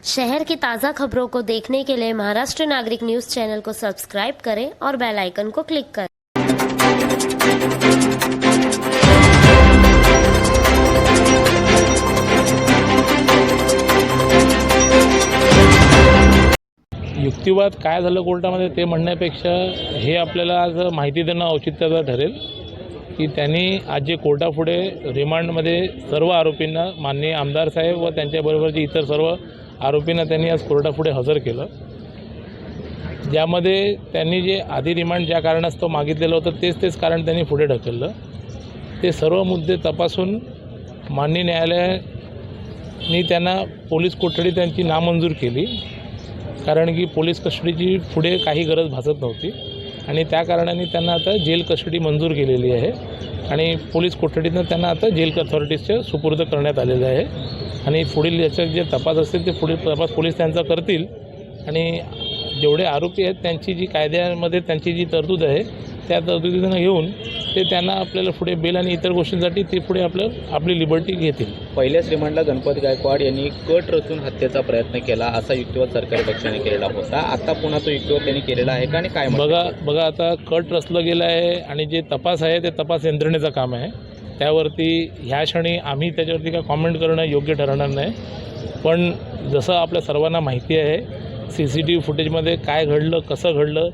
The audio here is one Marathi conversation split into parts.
शहर की ताज़ा खबरों को देखने के लिए महाराष्ट्र नागरिक न्यूज़ चैनल को सब्सक्राइब करें और बेल आइकन को क्लिक करें। युक्तिवाद काय झालं कोर्टामध्ये ते म्हणण्यापेक्षा हे आपल्याला आज माहिती देणं औचित्याचं ठरेल की त्यांनी आज जे कोर्टापुढे रिमांडमध्ये सर्व आरोपींना माननीय आमदार साहेब व त्यांच्याबरोबरचे इतर सर्व आरोपींना त्यांनी आज कोर्टापुढे हजर केलं, ज्यामध्ये त्यांनी जे आधी रिमांड ज्या कारणास्तव मागितलेलं होतं तेच कारण त्यांनी पुढे ढकललं। ते सर्व मुद्दे तपासून माननीय न्यायालयाने त्यांना पोलीस कोठडी त्यांची नामंजूर केली, कारण की पोलीस कस्टडीची पुढे काही गरज भासत नव्हती आणि त्या कारणाने त्यांना आता जेल कस्टडी मंजूर केलेली आहे आणि पोलीस कोठडीनं त्यांना आता जेल अथॉरिटीजच्या सुपूर्द करण्यात आलेलं आहे आणि पुढील याच्यात जे तपास असतील ते पुढील तपास पोलीस त्यांचा करतील आणि जेवढे आरोपी आहेत त्यांची जी कायद्यामध्ये त्यांची जी तरतूद आहे त्या तरतुदीनं घेऊन ते त्यांना आपल्याला पुढे बेल आणि इतर गोष्टींसाठी ते पुढे आपली लिबर्टी घेतील। पहिल्याच रिमांडला गणपत गायकवाड यांनी कट रचून हत्येचा प्रयत्न केला असा युक्तिवाद सरकारी पक्षाने केलेला होता। आता पुन्हा तो युक्तिवाद त्यांनी केलेला आहे का आणि काय बघा आता कट रचलं गेलं आहे आणि जे तपास आहे ते तपास यंत्रणेचं काम आहे, त्यावरती ह्या क्षणी आम्ही त्याच्यावरती काय कॉमेंट करणं योग्य ठरणार नाही। पण जसं आपल्या सर्वांना माहिती आहे CCTV फुटेजमध्ये काय घडलं, कसं घडलं,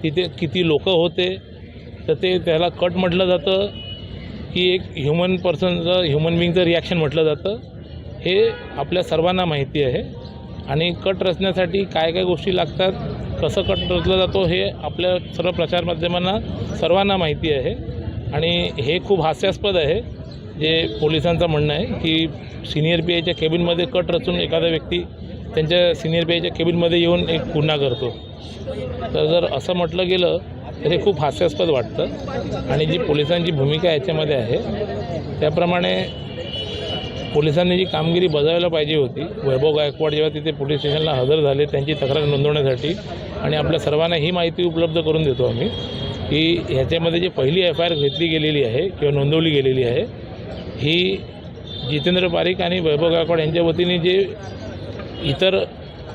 तिथे किती लोक होते, तर त्याला कट म्हटलं जातं की एक ह्युमन बिंगचं रिॲक्शन म्हटलं जातं, हे आपल्या सर्वांना माहिती आहे। आणि कट रचण्यासाठी काय काय गोष्टी लागतात, कसं कट रचलं जातो हे आपल्या सर्व प्रचारमाध्यमांना सर्वांना माहिती आहे आणि हे खूप हास्यास्पद आहे जे पोलिसांचं म्हणणं आहे की सिनियर PIच्या केबिनमध्ये कट रचून एखादा व्यक्ती त्यांच्या सिनियर PIच्या केबिनमध्ये येऊन एक गुन्हा करतो। तर जर असं म्हटलं गेलं तर हे खूप हास्यास्पद वाटतं आणि जी पोलिसांची भूमिका याच्यामध्ये आहे त्याप्रमाणे पोलिसांनी जी कामगिरी बजावायला पाहिजे होती, वैभव गायकवाड जेव्हा तिथे पोलीस स्टेशनला हजर झाले त्यांची तक्रार नोंदवण्यासाठी, आणि आपल्या सर्वांना ही माहिती उपलब्ध करून देतो आम्ही की ह्याच्यामध्ये जी पहिली FIR घेतली गेलेली आहे किंवा नोंदवली गेलेली आहे ही जितेंद्र पारिक आणि वैभव गायकवाड यांच्या वतीने जे इतर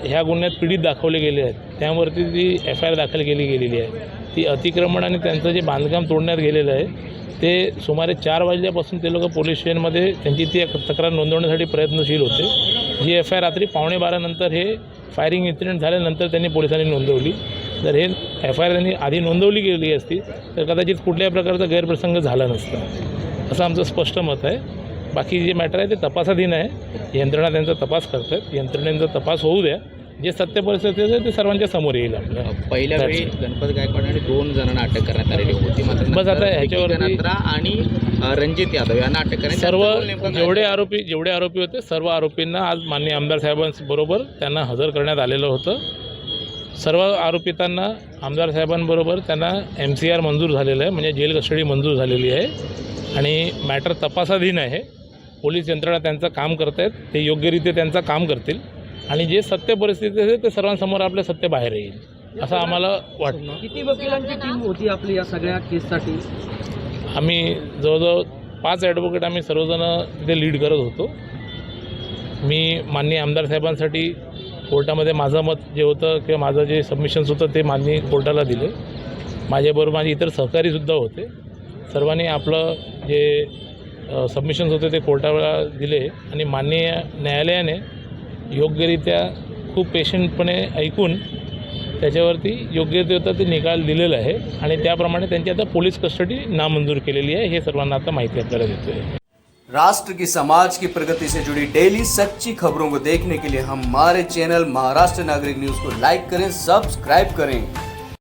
ह्या गुन्ह्यात पीडित दाखवले गेले आहेत त्यावरती जी FIR दाखल केली गेलेली आहे ती अतिक्रमण आणि त्यांचं जे बांधकाम तोडण्यात गेलेलं आहे ते सुमारे 4 वाजल्यापासून ते लोक पोलीस स्टेशनमध्ये त्यांची ती तक्रार नोंदवण्यासाठी प्रयत्नशील होते। जी FIR रात्री 12:15 नंतर हे फायरिंग इन्सिडेंट झाल्यानंतर त्यांनी पोलिसांनी नोंदवली। जर हे FIR त्यांनी आधी नोंदवली गेली असती तर कदाचित कुठल्याही प्रकारचा गैरप्रसंग झाला नसता, असं आमचं स्पष्ट मत आहे। बाकी जे मॅटर आहे ते तपासाधीन आहे, यंत्रणा त्यांचा तपास करतात, यंत्रणेचा तपास होऊ द्या, जे सत्य परिस्थिती आहे ते सर्वांच्या समोर येईल। आपल्या पहिल्या वेळी गणपत गायकवाड आणि 2 जणांना अटक करण्यात आलेली होती, मात्र बस आता ह्याच्यावरती आणि रणजित यादव यांना अटक करण्यात सर्व जेवढे आरोपी होते सर्व आरोपींना आज माननीय आमदार साहेबांबरोबर त्यांना हजर करण्यात आलेलं होतं। सर्व आरोपितांना आमदार साहेबांबरोबर त्यांना MCR मंजूर झालेलं आहे, म्हणजे जेल कस्टडी मंजूर झालेली आहे आणि मॅटर तपासाधीन आहे। पोलीस यंत्रणा त्यांचं काम करत आहेत, ते योग्यरित्या त्यांचं काम करतील आणि जे सत्य परिस्थिती आहे ते सर्वांसमोर आपलं सत्य बाहेर येईल असं आम्हाला वाटतं। किती वकिलांची टीम होती आपली या सगळ्या केससाठी? आम्ही जवळजवळ 5 ॲडव्होकेट आम्ही सर्वजण तिथे लीड करत होतो। मी माननीय आमदार साहेबांसाठी कोर्टामध्ये माझं मत जे होतं किंवा माझं जे सबमिशन्स होतं ते माननीय कोर्टाला दिले। माझ्याबरोबर माझे इतर सहकारीसुद्धा होते, सर्वांनी आपलं जे सबमिशन्स होते ते कोर्टाला दिले आणि माननीय न्यायालयाने योग्यरित्या खूप पेशंटपणे ऐकून त्याच्यावरती योग्य ते होतं ते निकाल दिलेला आहे आणि त्याप्रमाणे त्यांची आता पोलीस कस्टडी नामंजूर केलेली आहे, हे सर्वांना आता माहिती आपल्याला देतोय। राष्ट्र की समाज की प्रगति से जुड़ी डेली सच्ची खबरों को देखने के लिए हमारे चैनल महाराष्ट्र नागरिक न्यूज़ को लाइक करें, सब्सक्राइब करें।